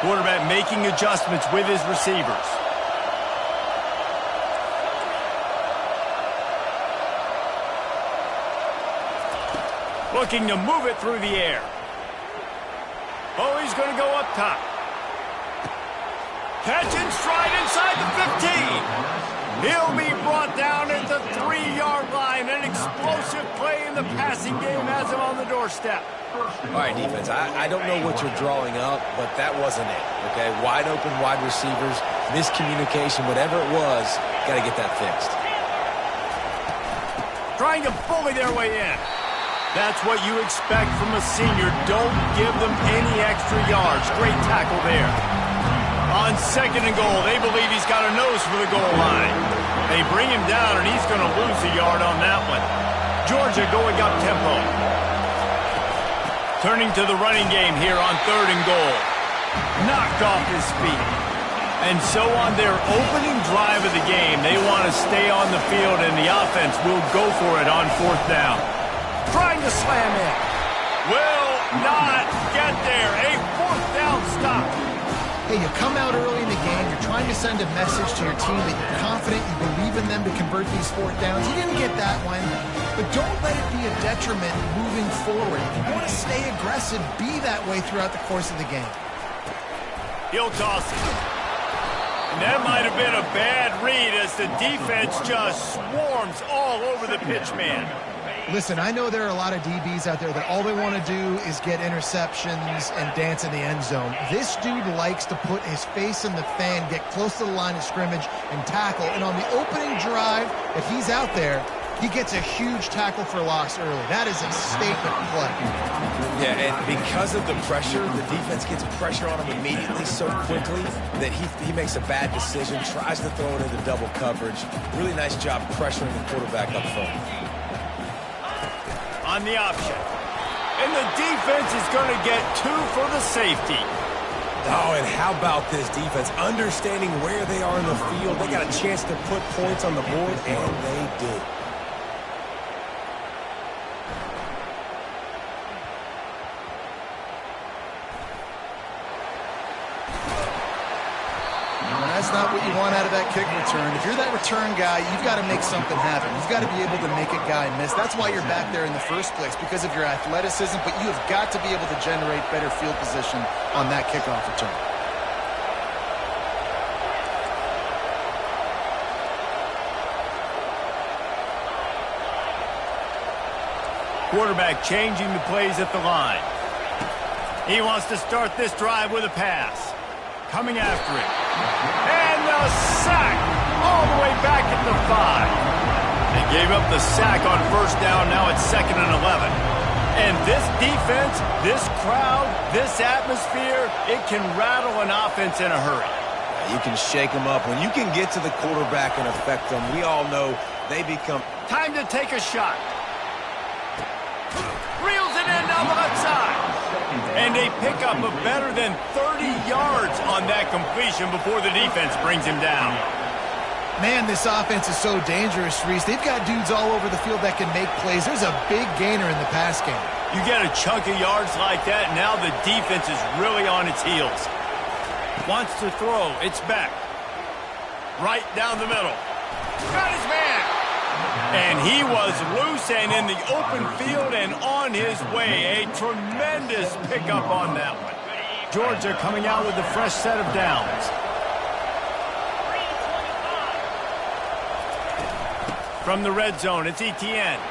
Quarterback making adjustments with his receivers. Looking to move it through the air. Oh, he's going to go up top. Catch and stride inside the 15. He'll be brought down at the 3-yard line. An explosive play in the passing game has him on the doorstep. All right, defense, I don't know what you're drawing up, but that wasn't it, okay? Wide open wide receivers, miscommunication, whatever it was, got to get that fixed. Trying to bully their way in. That's what you expect from a senior. Don't give them any extra yards. Great tackle there. On 2nd and goal, they believe he's got a nose for the goal line. They bring him down, and he's going to lose a yard on that one. Georgia going up tempo. Turning to the running game here on 3rd and goal. Knocked off his feet. And so on their opening drive of the game, they want to stay on the field, and the offense will go for it on 4th down. Trying to slam in. Will not get there. A 4th down stop. Hey, you come out early in the game, you're trying to send a message to your team that you're confident, you believe in them to convert these 4th downs. You didn't get that one, but don't let it be a detriment moving forward. If you want to stay aggressive, be that way throughout the course of the game. He'll toss it. And that might have been a bad read as the defense just swarms all over the pitch man. Listen, I know there are a lot of DBs out there that all they want to do is get interceptions and dance in the end zone. This dude likes to put his face in the fan, get close to the line of scrimmage, and tackle. And on the opening drive, if he's out there, he gets a huge tackle for loss early. That is a statement play. Yeah, and because of the pressure, the defense gets pressure on him immediately so quickly that he makes a bad decision, tries to throw it into double coverage. Really nice job pressuring the quarterback up front. On the option. And the defense is going to get 2 for the safety. Oh, and how about this defense? Understanding where they are in the field. They got a chance to put points on the board, and they did. That's not what you want out of that kick return. If you're that return guy, you've got to make something happen. You've got to be able to make a guy miss. That's why you're back there in the first place, because of your athleticism, but you have got to be able to generate better field position on that kickoff return. Quarterback changing the plays at the line. He wants to start this drive with a pass. Coming after it. And the sack all the way back at the 5. They gave up the sack on 1st down. Now it's 2nd and 11. And this defense, this crowd, this atmosphere, it can rattle an offense in a hurry. You can shake them up. When you can get to the quarterback and affect them, we all know they become... Time to take a shot. Reels it in down the left side. And they pick up a better than 30 yards on that completion before the defense brings him down. Man, this offense is so dangerous, Reese. They've got dudes all over the field that can make plays. There's a big gainer in the pass game. You get a chunk of yards like that, now the defense is really on its heels. Wants to throw. It's back. Right down the middle. Got his man. And he was loose and in the open field and on his way. A tremendous pickup on that one. Georgia coming out with a fresh set of downs. From the red zone, it's Etienne.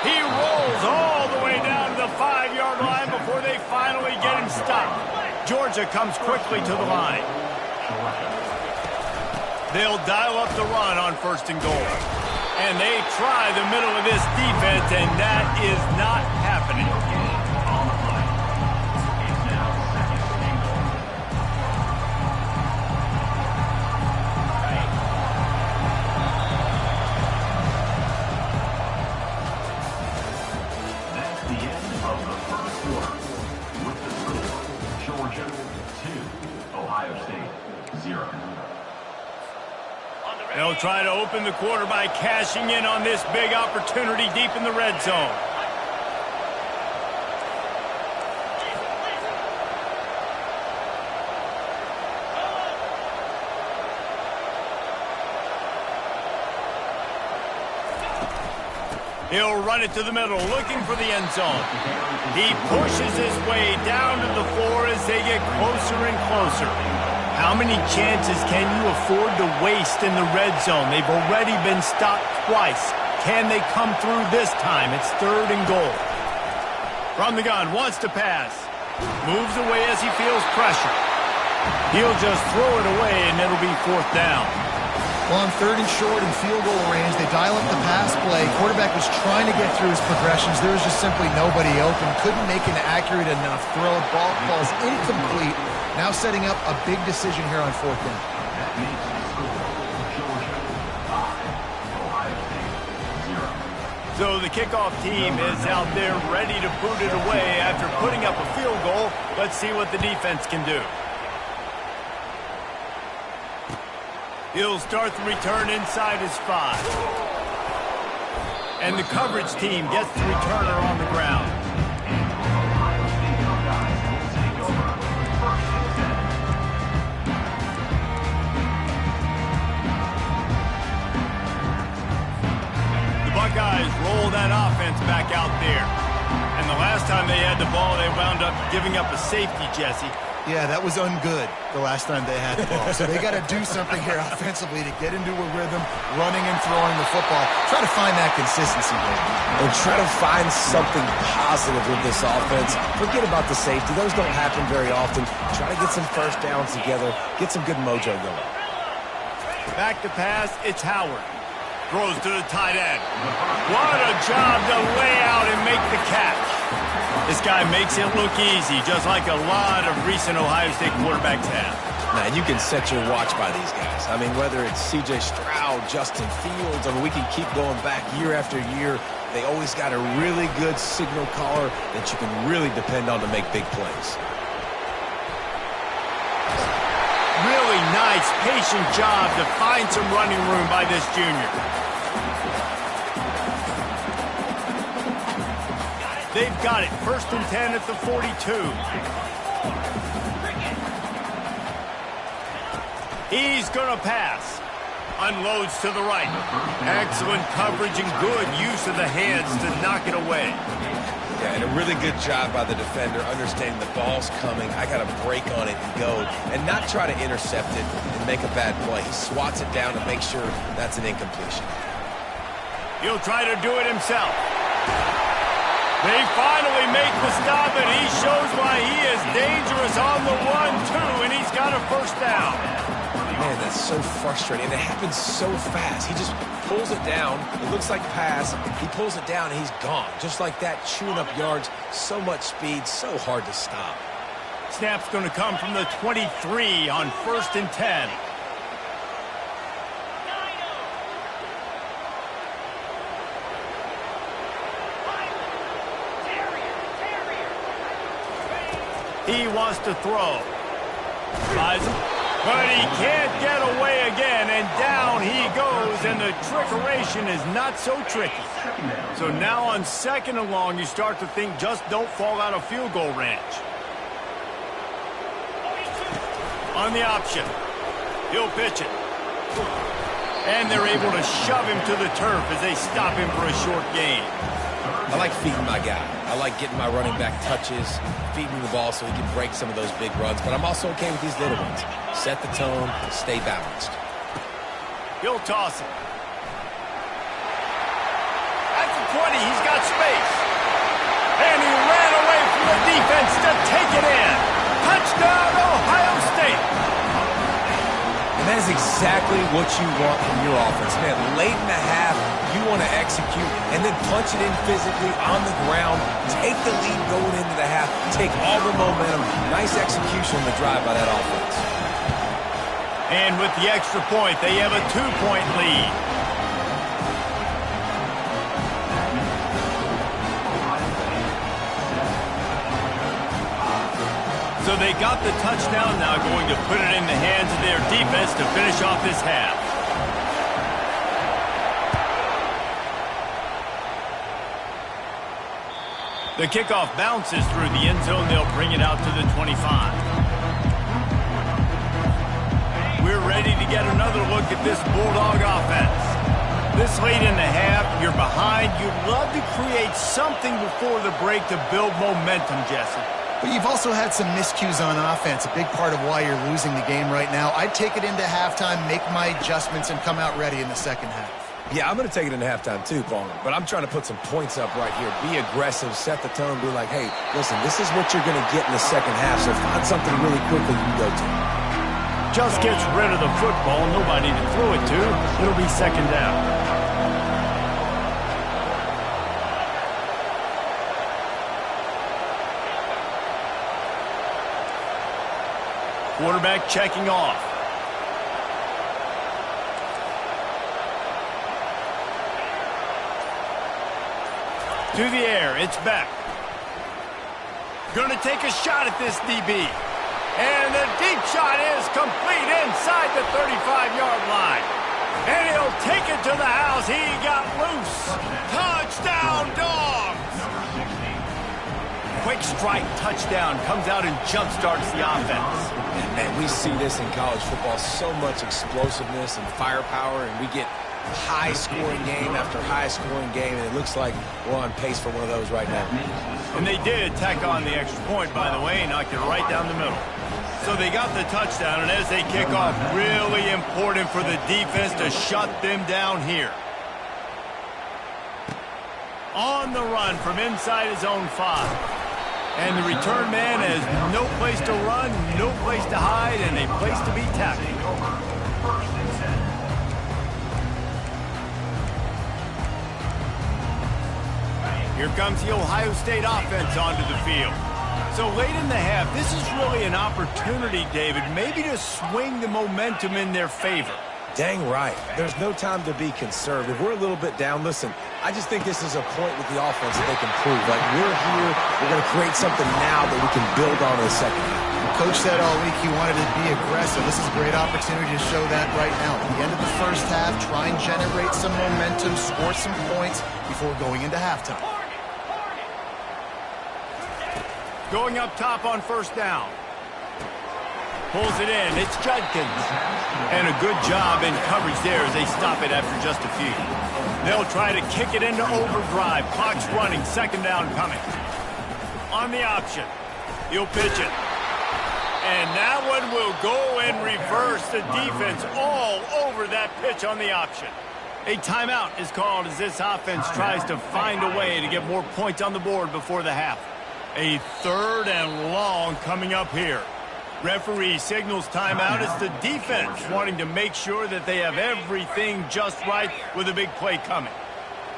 He rolls all the way down to the 5-yard line before they finally get him stopped. Georgia comes quickly to the line. They'll dial up the run on 1st and goal. And they try the middle of this defense, and that is not happening. That's the end of the 1st quarter. With the score, Georgia 2, Ohio State 0. They'll try to open the quarter by cashing in on this big opportunity deep in the red zone. He'll run it to the middle, looking for the end zone. He pushes his way down to the floor as they get closer and closer. How many chances can you afford to waste in the red zone? They've already been stopped twice. Can they come through this time? It's 3rd and goal. From the gun, wants to pass. Moves away as he feels pressure. He'll just throw it away, and it'll be 4th down. Well, on 3rd and short and field goal range, they dial up the pass play. Quarterback was trying to get through his progressions. There was just simply nobody open. Couldn't make an accurate enough throw. Ball falls incomplete. Now setting up a big decision here on 4th down. That makes the score Georgia 5, Ohio State 0. So the kickoff team is out there ready to boot it away after putting up a field goal. Let's see what the defense can do. He'll start the return inside his 5. And the coverage team gets the returner on the ground. The Buckeyes roll that offense back out there. And the last time they had the ball, they wound up giving up a safety, Jesse. Yeah, that was ungood the last time they had the ball. So they got to do something here offensively to get into a rhythm, running and throwing the football. Try to find that consistency there. And try to find something positive with this offense. Forget about the safety. Those don't happen very often. Try to get some first downs together. Get some good mojo going. Back to pass, it's Howard. Throws to the tight end. What a job to lay out and make the catch. This guy makes it look easy, just like a lot of recent Ohio State quarterbacks have. Man, you can set your watch by these guys. I mean, whether it's C.J. Stroud, Justin Fields, I mean, we can keep going back year after year. They always got a really good signal caller that you can really depend on to make big plays. Really nice, patient job to find some running room by this junior. They've got it. 1st and 10 at the 42. He's going to pass. Unloads to the right. Excellent coverage and good use of the hands to knock it away. Yeah, and a really good job by the defender understanding the ball's coming. I got to break on it and go and not try to intercept it and make a bad play. He swats it down to make sure that's an incompletion. He'll try to do it himself. They finally make the stop, and he shows why he is dangerous on the run, too, and he's got a 1st down. Man, that's so frustrating. And it happens so fast. He just pulls it down. It looks like pass. He pulls it down, and he's gone. Just like that, chewing up yards. So much speed, so hard to stop. Snap's going to come from the 23 on 1st and 10. He wants to throw. Tries him. But he can't get away again, and down he goes, and the trickeration is not so tricky. So now on 2nd and long, you start to think just don't fall out of field goal range. On the option, he'll pitch it. And they're able to shove him to the turf as they stop him for a short gain. I like feeding my guy. I like getting my running back touches, feeding the ball so he can break some of those big runs. But I'm also okay with these little ones. Set the tone, stay balanced. He'll toss it. At the 20, he's got space. And he ran away from the defense to take it in. Touchdown, Ohio State. And that is exactly what you want from your offense. Man, late in the half, you want to execute and then punch it in physically on the ground. Take the lead going into the half. Take all the momentum. Nice execution on the drive by that offense. And with the extra point, they have a 2-point lead. So they got the touchdown, now going to put it in the hands of their defense to finish off this half. The kickoff bounces through the end zone. They'll bring it out to the 25. We're ready to get another look at this Bulldog offense. This late in the half, you're behind. You'd love to create something before the break to build momentum, Jesse. But you've also had some miscues on offense, a big part of why you're losing the game right now. I'd take it into halftime, make my adjustments, and come out ready in the second half. Yeah, I'm going to take it into halftime too, Paul. But I'm trying to put some points up right here. Be aggressive, set the tone, be like, hey, listen, this is what you're going to get in the second half, so find something really quickly you can go to. Just gets rid of the football, nobody to throw it to. It'll be second down. Quarterback checking off. To the air, it's back. Going to take a shot at this DB. And the deep shot is complete inside the 35-yard line. And he'll take it to the house. He got loose. Touchdown, Dogs! Quick strike touchdown comes out and jump-starts the offense. And we see this in college football, so much explosiveness and firepower, and we get high-scoring game after high-scoring game, and it looks like we're on pace for one of those right now. And they did tack on the extra point, by the way, and knocked it right down the middle. So they got the touchdown, and as they kick off, really important for the defense to shut them down here. On the run from inside his own 5. And the return man has no place to run, no place to hide, and a place to be tackled. Here comes the Ohio State offense onto the field. So late in the half, this is really an opportunity, David, maybe to swing the momentum in their favor. Dang right. There's no time to be conservative. We're a little bit down. Listen, I just think this is a point with the offense that they can prove. Like, we're here, we're going to create something now that we can build on in the second half. Coach said all week he wanted to be aggressive. This is a great opportunity to show that right now. At the end of the first half, try and generate some momentum, score some points before going into halftime. Going up top on first down. Pulls it in. It's Judkins. And a good job in coverage there as they stop it after just a few. They'll try to kick it into overdrive. Clock's running. Second down coming. On the option. He'll pitch it. And that one will go and reverse the defense all over that pitch on the option. A timeout is called as this offense tries to find a way to get more points on the board before the half. A third and long coming up here. Referee signals timeout. It's the defense wanting to make sure that they have everything just right with a big play coming.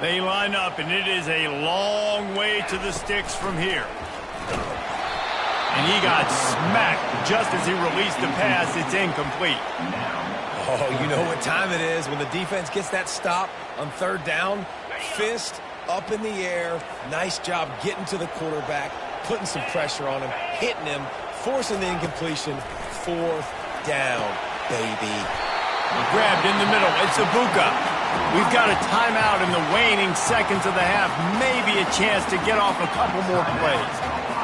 They line up, and it is a long way to the sticks from here. And he got smacked just as he released the pass. It's incomplete. Oh, you know what time it is when the defense gets that stop on third down. Fist up in the air. Nice job getting to the quarterback, putting some pressure on him, hitting him, forcing the incompletion. Fourth down, baby. Grabbed in the middle. It's Ibuka. We've got a timeout in the waning seconds of the half. Maybe a chance to get off a couple more plays.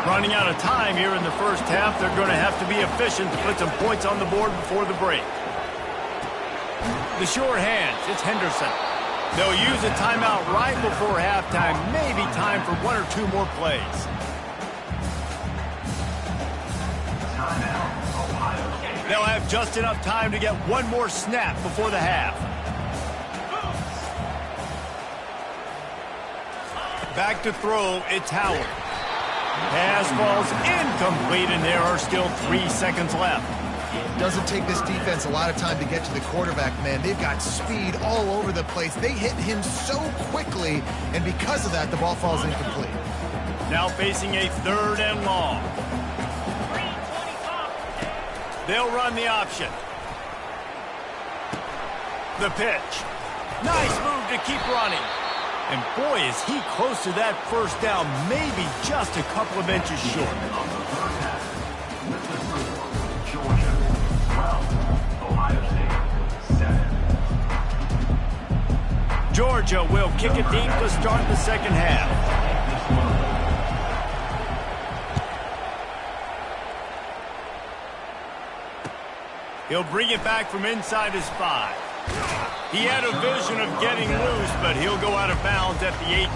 Running out of time here in the first half. They're going to have to be efficient to put some points on the board before the break. The short hands. It's Henderson. They'll use a timeout right before halftime. Maybe time for one or two more plays. They'll have just enough time to get one more snap before the half. Back to throw, it's Howard. Pass falls incomplete, and there are still 3 seconds left. It doesn't take this defense a lot of time to get to the quarterback, man. They've got speed all over the place. They hit him so quickly, and because of that, the ball falls incomplete. Now facing a third and long. They'll run the option. The pitch. Nice move to keep running. And boy, is he close to that first down, maybe just a couple of inches short. Georgia, 12. Ohio State, 7. Georgia will kick it deep to start the second half. He'll bring it back from inside his 5. He had a vision of getting loose, but he'll go out of bounds at the 18.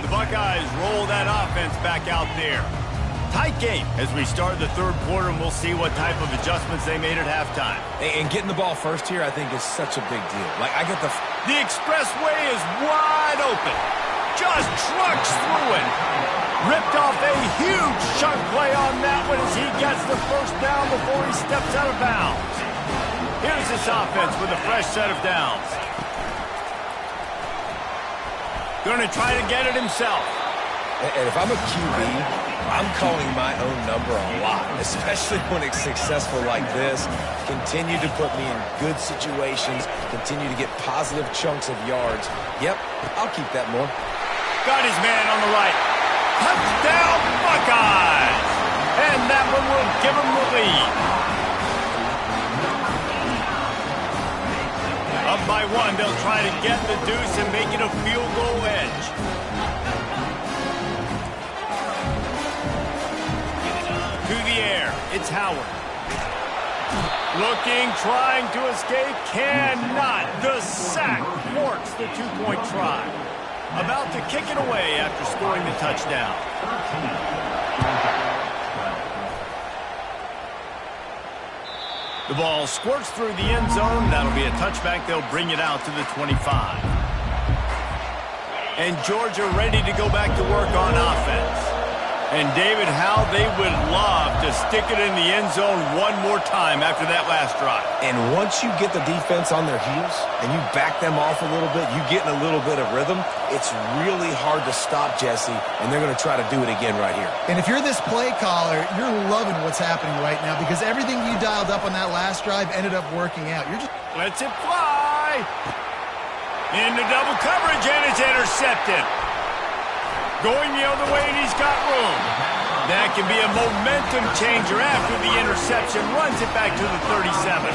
The Buckeyes roll that offense back out there. Tight game as we start the third quarter, and we'll see what type of adjustments they made at halftime. And getting the ball first here, I think, is such a big deal. Like, I get the expressway is wide open. Just trucks through it. Ripped off a huge chunk play on that one as he gets the first down before he steps out of bounds. Here's this offense with a fresh set of downs. Going to try to get it himself. And if I'm a QB, I'm calling my own number a lot, especially when it's successful like this. Continue to put me in good situations, continue to get positive chunks of yards. Yep, I'll keep that more. Got his man on the right. Touchdown, Buckeyes! And that one will give him the lead. Up by one, they'll try to get the deuce and make it a field goal edge. To the air, it's Howard. Looking, trying to escape, cannot. The sack thwarts the two-point try. About to kick it away after scoring the touchdown. The ball squirts through the end zone. That'll be a touchback. They'll bring it out to the 25. And Georgia ready to go back to work on offense. And, David, how they would love to stick it in the end zone one more time after that last drive. And once you get the defense on their heels and you back them off a little bit, you get in a little bit of rhythm, it's really hard to stop, Jesse, and they're going to try to do it again right here. And if you're this play caller, you're loving what's happening right now because everything you dialed up on that last drive ended up working out. You're just... Lets it fly. Into double coverage, and it's intercepted. Going the other way, and he's got room. That can be a momentum changer after the interception. Runs it back to the 37.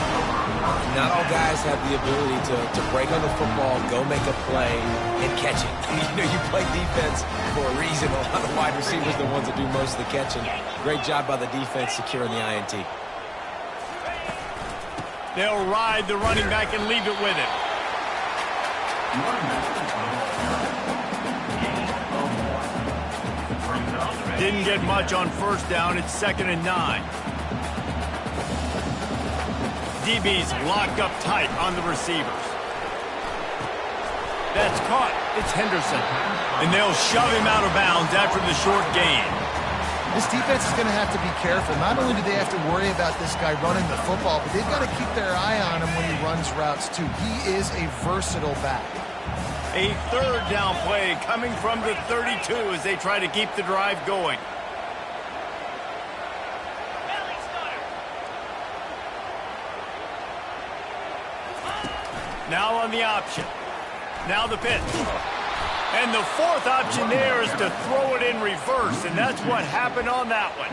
Not all guys have the ability to break on the football, go make a play, and catch it. You play defense for a reason. A lot of wide receivers are the ones that do most of the catching. Great job by the defense securing the INT. They'll ride the running back and leave it with it. Didn't get much on first down. It's 2nd and 9. DB's locked up tight on the receivers. That's caught. It's Henderson. And they'll shove him out of bounds after the short gain. This defense is going to have to be careful. Not only do they have to worry about this guy running the football, but they've got to keep their eye on him when he runs routes too. He is a versatile back. A third down play coming from the 32 as they try to keep the drive going. Now on the option. Now the pitch. And the fourth option there is to throw it in reverse, and that's what happened on that one.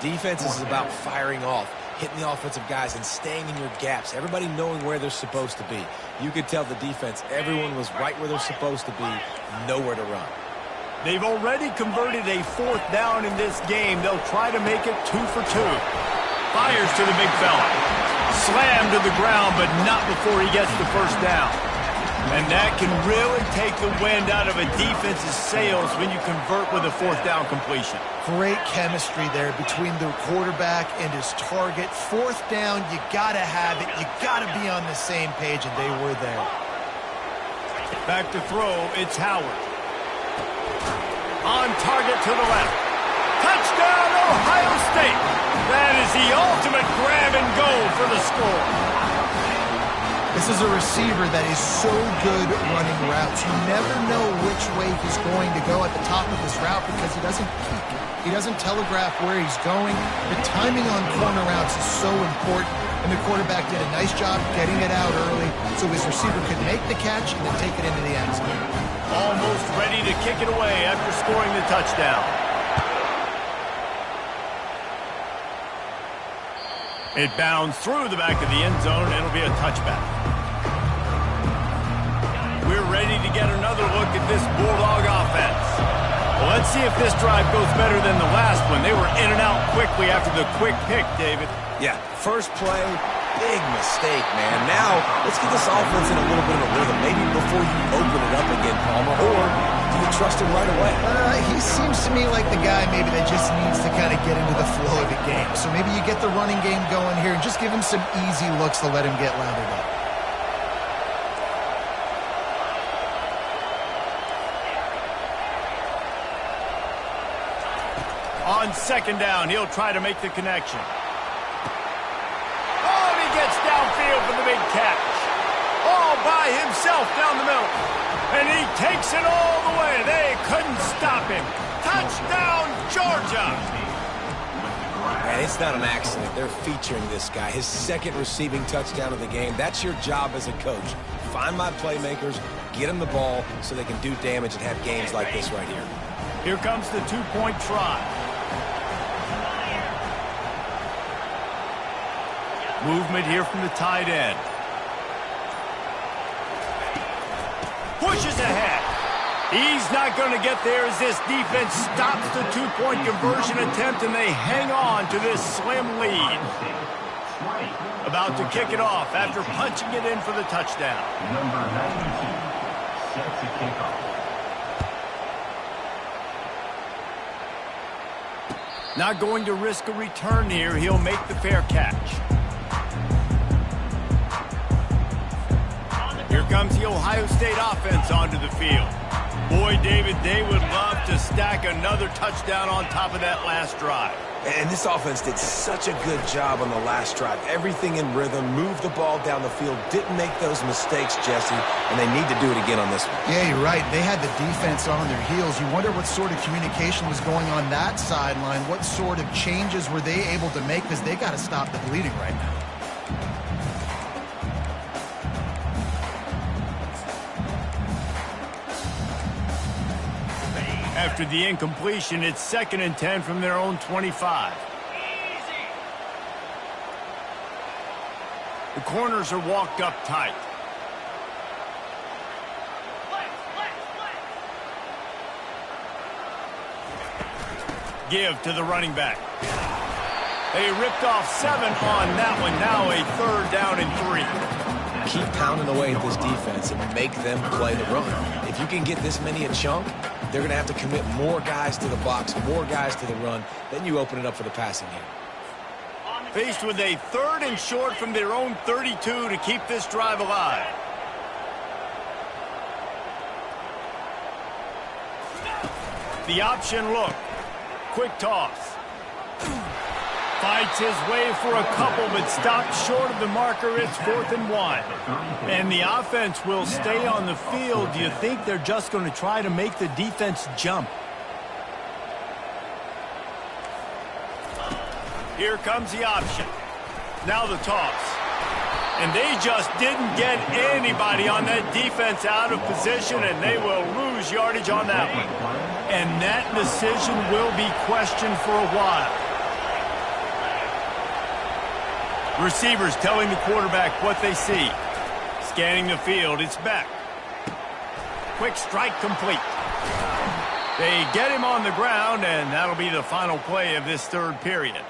Defense is about firing off, hitting the offensive guys and staying in your gaps, everybody knowing where they're supposed to be. You could tell the defense, everyone was right where they're supposed to be, nowhere to run. They've already converted a fourth down in this game. They'll try to make it 2 for 2. Fires to the big fella. Slammed to the ground, but not before he gets the first down. And that can really take the wind out of a defense's sails when you convert with a fourth down completion. Great chemistry there between the quarterback and his target. Fourth down, you got to have it. You got to be on the same page, and they were there. Back to throw, it's Howard. On target to the left. Touchdown, Ohio State. That is the ultimate grab and go for the score. This is a receiver that is so good running routes. You never know which way he's going to go at the top of his route because he doesn't peek. He doesn't telegraph where he's going. The timing on corner routes is so important, and the quarterback did a nice job getting it out early so his receiver could make the catch and then take it into the end zone. Almost ready to kick it away after scoring the touchdown. It bounds through the back of the end zone, and it'll be a touchback. We're ready to get another look at this Bulldog offense. Well, let's see if this drive goes better than the last one. They were in and out quickly after the quick pick, David. Yeah, first play, big mistake, man. Now, let's get this offense in a little bit of a rhythm. Maybe before you open it up again, Palmer, or do you trust him right away? He seems to me like the guy maybe that just needs to kind of get into the flow of the game. So maybe you get the running game going here and just give him some easy looks to let him get lathered up. On second down, he'll try to make the connection. Oh, and he gets downfield for the big catch. All by himself down the middle. And he takes it all the way. They couldn't stop him. Touchdown, Georgia. And it's not an accident. They're featuring this guy. His second receiving touchdown of the game. That's your job as a coach. Find my playmakers, get them the ball so they can do damage and have games like this right here. Here comes the two-point try. Movement here from the tight end. Pushes ahead. He's not going to get there as this defense stops the two-point conversion attempt, and they hang on to this slim lead. About to kick it off after punching it in for the touchdown. Number 92 sets the kickoff. Not going to risk a return here. He'll make the fair catch. Here comes the Ohio State offense onto the field. Boy, David, they would love to stack another touchdown on top of that last drive. And this offense did such a good job on the last drive. Everything in rhythm, moved the ball down the field, didn't make those mistakes, Jesse, and they need to do it again on this one. Yeah, you're right. They had the defense on their heels. You wonder what sort of communication was going on that sideline. What sort of changes were they able to make, because they got to stop the bleeding right now. After the incompletion, it's 2nd and 10 from their own 25. The corners are walked up tight. Give to the running back. They ripped off 7 on that one. Now a 3rd down and 3. Keep pounding away at this defense and make them play the run. If you can get this many a chunk, they're going to have to commit more guys to the box, more guys to the run. Then you open it up for the passing game. Faced with a 3rd and short from their own 32 to keep this drive alive. The option look. Quick toss. Fights his way for a couple, but stops short of the marker. It's 4th and 1. And the offense will stay on the field. Do you think they're just going to try to make the defense jump? Here comes the option. Now the toss. And they just didn't get anybody on that defense out of position, and they will lose yardage on that one. And that decision will be questioned for a while. Receivers telling the quarterback what they see. Scanning the field, it's back. Quick strike complete. They get him on the ground, and that'll be the final play of this 3rd period.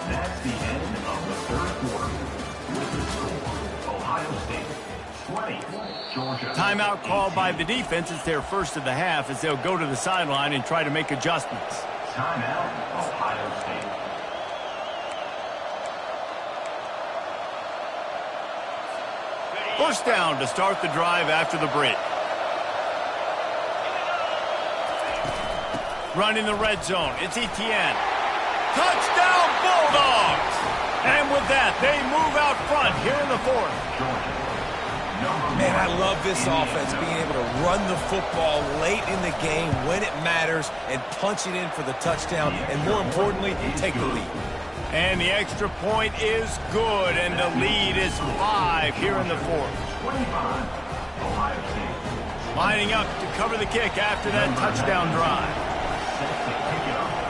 That's the end of the 3rd quarter. With the score, Ohio State 20, Georgia. Timeout called by the defense. It's their first of the half as they'll go to the sideline and try to make adjustments. Timeout, Ohio State. First down to start the drive after the break. Running the red zone. It's Etienne. Touchdown, Bulldogs! And with that, they move out front here in the 4th. Man, I love this offense being able to run the football late in the game when it matters and punch it in for the touchdown, and more importantly, take the lead. And the extra point is good, and the lead is 5 here in the 4th. 25, Ohio State. Lining up to cover the kick after that touchdown drive. Set to kick it off.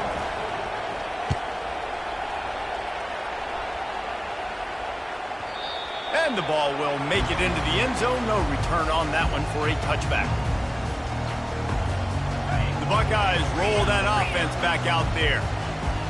And the ball will make it into the end zone. No return on that one for a touchback. The Buckeyes roll that offense back out there.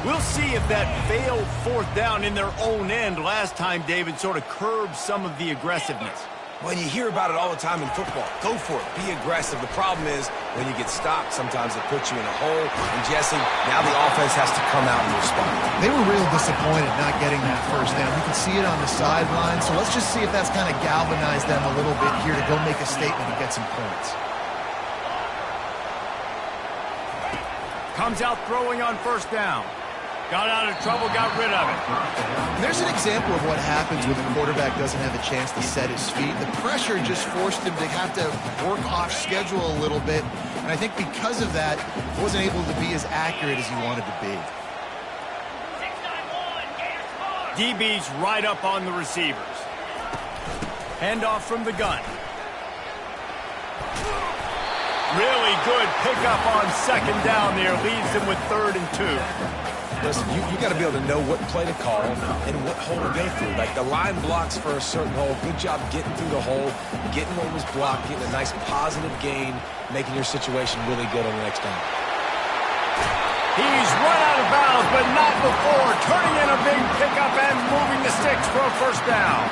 We'll see if that failed fourth down in their own end last time, David, sort of curbed some of the aggressiveness. When you hear about it all the time in football, go for it. Be aggressive. The problem is when you get stopped, sometimes it puts you in a hole. And, Jesse, now the offense has to come out and respond. They were real disappointed not getting that first down. You can see it on the sideline. So let's just see if that's kind of galvanized them a little bit here to go make a statement and get some points. Comes out throwing on first down. Got out of trouble, got rid of it. There's an example of what happens when the quarterback doesn't have a chance to set his feet. The pressure just forced him to have to work off schedule a little bit. And I think because of that, he wasn't able to be as accurate as he wanted to be. DB's right up on the receivers. Handoff from the gun. Really good pickup on second down there. Leaves them with 3rd and 2. Listen, you got to be able to know what play to call and what hole to go through. Like the line blocks for a certain hole. Good job getting through the hole, getting what was blocked, getting a nice positive gain, making your situation really good on the next down. He's run out of bounds, but not before. Turning in a big pickup and moving the sticks for a first down.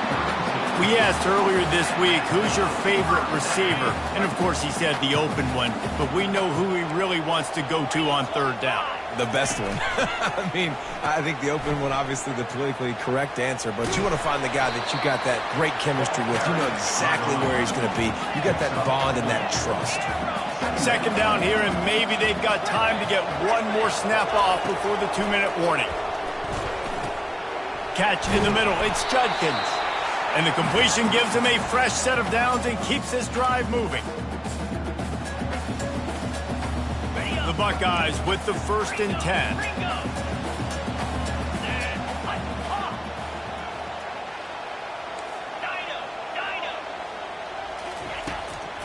We asked earlier this week, who's your favorite receiver? And, of course, he said the open one. But we know who he really wants to go to on 3rd down. The best one. I mean, I think the open one, obviously the politically correct answer, but you want to find the guy that you got that great chemistry with. You know exactly where he's going to be. You got that bond and that trust. Second down here, and maybe they've got time to get one more snap off before the 2-minute warning. Catch in the middle. It's Judkins. And the completion gives him a fresh set of downs and keeps this drive moving. The Buckeyes with the 1st and 10.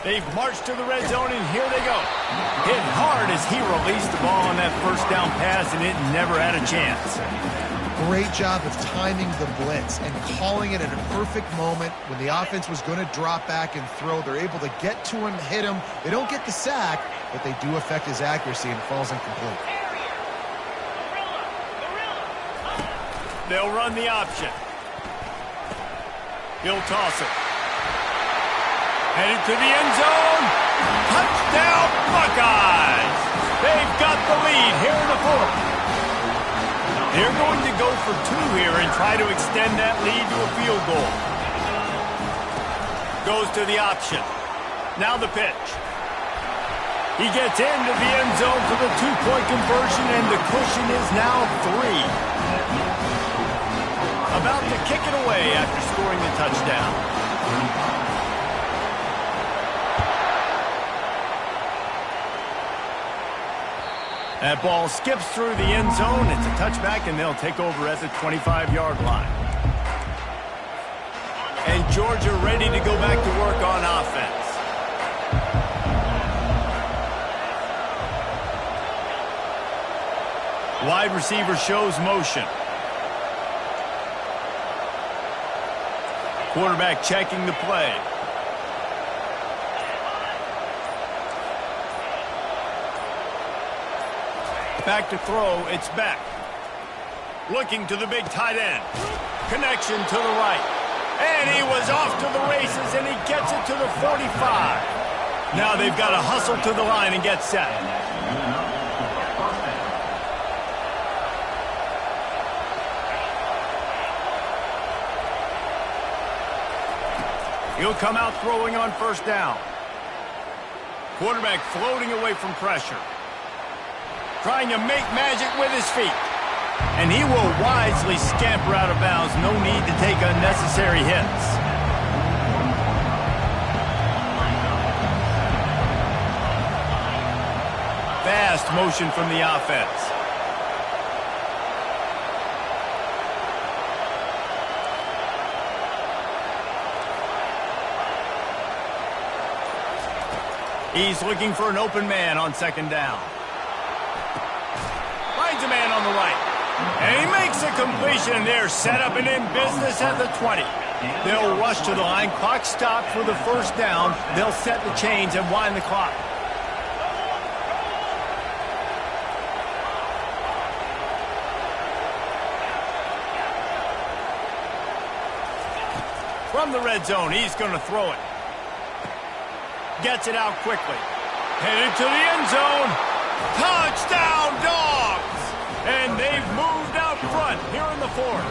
They've marched to the red zone, and here they go. Hit hard as he released the ball on that first down pass, and it never had a chance. Great job of timing the blitz and calling it at a perfect moment when the offense was going to drop back and throw. They're able to get to him, hit him. They don't get the sack, but they do affect his accuracy, and it falls incomplete. They'll run the option. He'll toss it. Headed to the end zone. Touchdown, Buckeyes! They've got the lead here in the 4th. They're going to go for 2 here and try to extend that lead to a field goal. Goes to the option. Now the pitch. He gets into the end zone for the 2-point conversion, and the cushion is now 3. About to kick it away after scoring the touchdown. That ball skips through the end zone. It's a touchback, and they'll take over at the 25-yard line. And Georgia ready to go back to work on offense. Wide receiver shows motion. Quarterback checking the play. Back to throw, it's Beck. Looking to the big tight end. Connection to the right. And he was off to the races, and he gets it to the 45. Now they've got to hustle to the line and get set. He'll come out throwing on first down. Quarterback floating away from pressure. Trying to make magic with his feet. And he will wisely scamper out of bounds. No need to take unnecessary hits. Fast motion from the offense. He's looking for an open man on second down. Finds a man on the right. And he makes a completion. They're set up and in business at the 20. They'll rush to the line. Clock stopped for the first down. They'll set the chains and wind the clock. From the red zone, he's going to throw it. Gets it out quickly. Headed to the end zone. Touchdown, Dogs! And they've moved out front here in the fourth.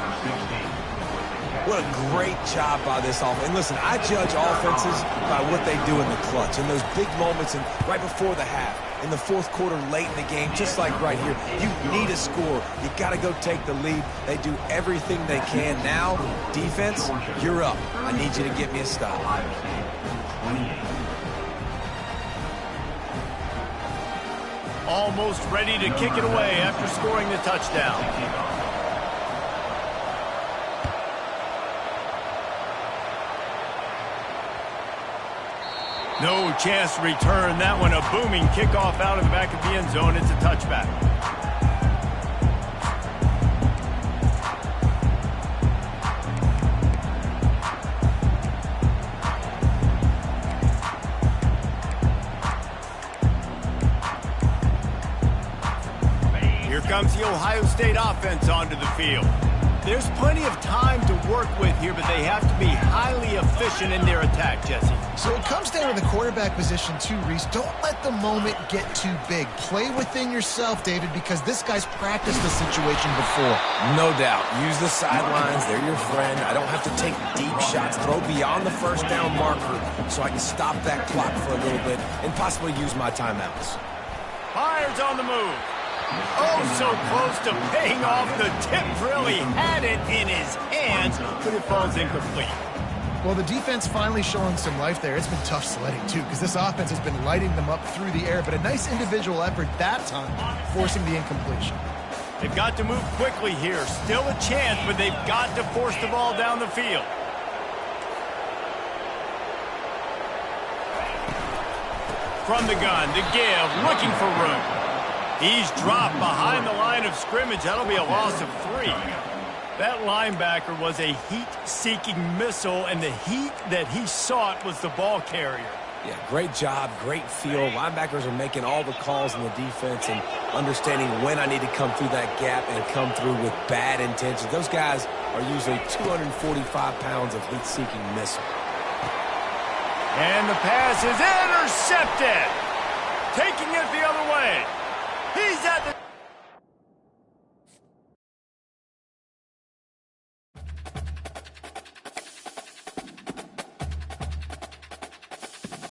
What a great job by this offense. And listen, I judge offenses by what they do in the clutch. In those big moments and right before the half, in the fourth quarter, late in the game, just like right here, you need a score. You got to go take the lead. They do everything they can. Now, defense, you're up. I need you to get me a stop. Almost ready to kick it away after scoring the touchdown. No chance to return that one. A booming kickoff out of the back of the end zone. It's a touchback. Here comes the Ohio State offense onto the field. There's plenty of time to work with here, but they have to be highly efficient in their attack, Jesse. So it comes down to the quarterback position too, Reese. Don't let the moment get too big. Play within yourself, David, because this guy's practiced the situation before. No doubt. Use the sidelines. They're your friend. I don't have to take deep shots. Throw beyond the first down marker so I can stop that clock for a little bit and possibly use my timeouts. Fires on the move. Oh, so close to paying off. The tip really had it in his hands, but it falls incomplete. Well, the defense finally showing some life there. It's been tough sledding, too, because this offense has been lighting them up through the air, but a nice individual effort that time, forcing the incompletion. They've got to move quickly here. Still a chance, but they've got to force the ball down the field. From the gun, the give, looking for room. He's dropped behind the line of scrimmage. That'll be a loss of 3. That linebacker was a heat-seeking missile, and the heat that he sought was the ball carrier. Yeah, great job, great feel. Linebackers are making all the calls in the defense and understanding when I need to come through that gap and come through with bad intentions. Those guys are usually 245 pounds of heat-seeking missile. And the pass is intercepted. Taking it the other way. He's at the